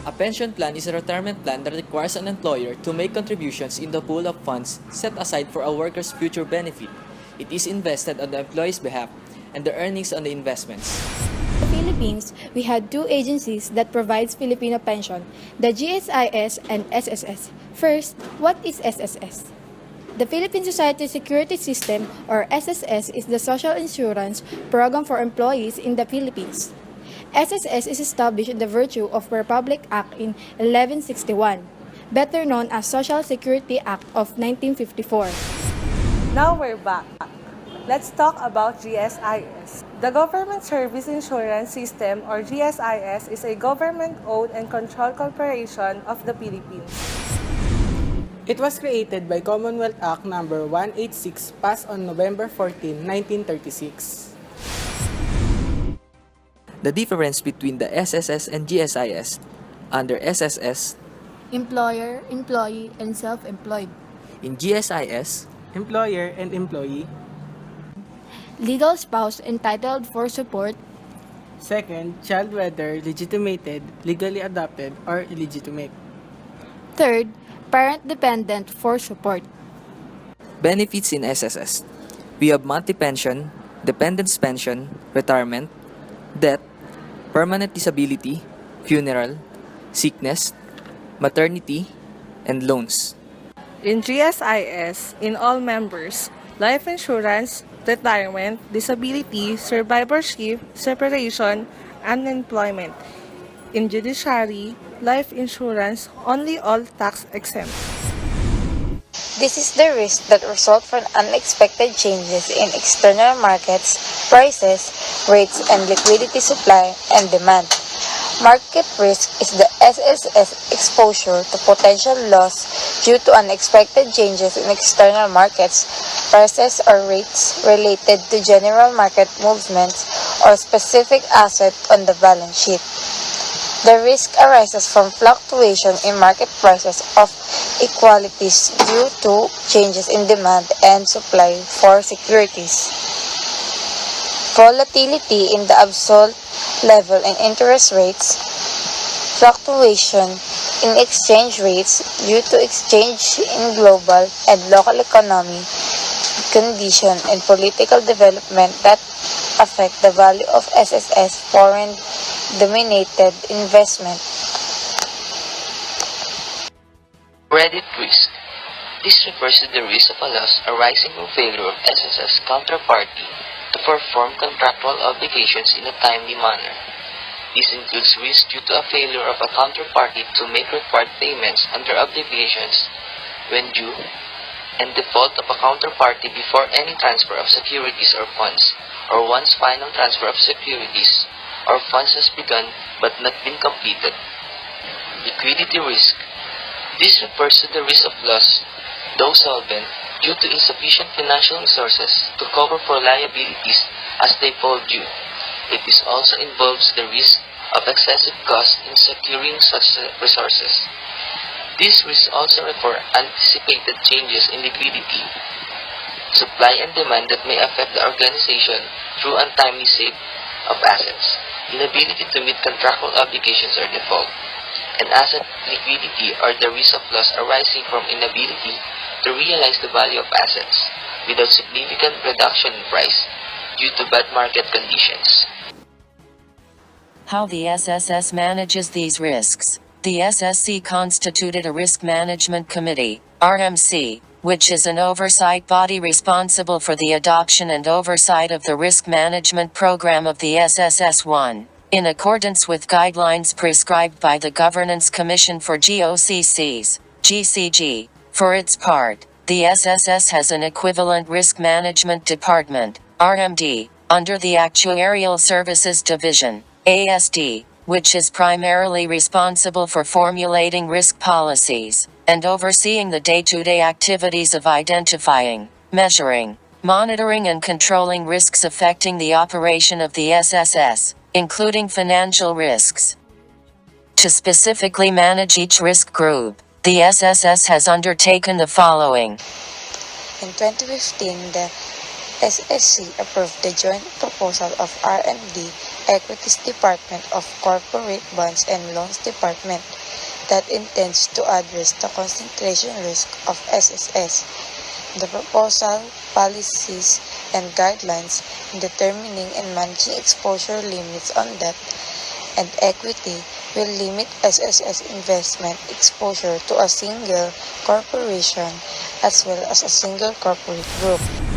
A pension plan is a retirement plan that requires an employer to make contributions in the pool of funds set aside for a worker's future benefit. It is invested on the employee's behalf and the earnings on the investments. In the Philippines, we had two agencies that provides Filipino pension, the GSIS and SSS. First, what is SSS? The Philippine Society Security System, or SSS, is the social insurance program for employees in the Philippines. SSS is established in the virtue of Republic Act in 1161, better known as Social Security Act of 1954. Now we're back. Let's talk about GSIS. The Government Service Insurance System, or GSIS, is a government-owned and controlled corporation of the Philippines. It was created by Commonwealth Act No. 186 passed on November 14, 1936. The difference between the SSS and GSIS: under SSS, Employer, employee, and self-employed. in GSIS, Employer and employee. Legal spouse entitled for support. Second, child whether legitimated, legally adopted, or illegitimate. Third, parent dependent for support. benefits in SSS. We have monthly pension, dependents pension, retirement, death, permanent disability, funeral, sickness, maternity, and loans. In GSIS, in all members, life insurance, retirement, disability, survivorship, separation, unemployment. In judiciary, life insurance, only all tax exempt. This is the risk that result from unexpected changes in external markets, prices, rates, and liquidity supply and demand. Market risk is the SSS exposure to potential loss due to unexpected changes in external markets, prices, or rates related to general market movements or specific asset on the balance sheet. The risk arises from fluctuation in market prices of equalities due to changes in demand and supply for securities. Volatility in the absolute level in interest rates, fluctuation in exchange rates due to exchange in global and local economy condition and political development that affect the value of SSS foreign-dominated investment. Credit risk. This refers to the risk of a loss arising from failure of SSS counterparty to perform contractual obligations in a timely manner. This includes risk due to a failure of a counterparty to make required payments under obligations when due, and default of a counterparty before any transfer of securities or funds, or once final transfer of securities or funds has begun but not been completed. Liquidity risk. This refers to the risk of loss, though solvent, due to insufficient financial resources to cover for liabilities as they fall due. It also involves the risk of excessive cost in securing such resources. These risks also refer anticipated changes in liquidity, supply and demand that may affect the organization through untimely sale of assets, inability to meet contractual obligations or default, and asset liquidity or the risk of loss arising from inability to realize the value of assets without significant reduction in price due to bad market conditions. How the SSS manages these risks. The SSC constituted a Risk Management Committee, RMC, which is an oversight body responsible for the adoption and oversight of the risk management program of the SSS-1, in accordance with guidelines prescribed by the Governance Commission for GOCCs, GCG. For its part, the SSS has an equivalent Risk Management Department, RMD, under the Actuarial Services Division, ASD, which is primarily responsible for formulating risk policies and overseeing the day-to-day activities of identifying, measuring, monitoring and controlling risks affecting the operation of the SSS, including financial risks. To specifically manage each risk group, the SSS has undertaken the following. In 2015, the SSC approved the joint proposal of R&D Equities Department of Corporate Bonds and Loans Department that intends to address the concentration risk of SSS. The proposal, policies, and guidelines in determining and managing exposure limits on debt and equity will limit SSS investment exposure to a single corporation as well as a single corporate group.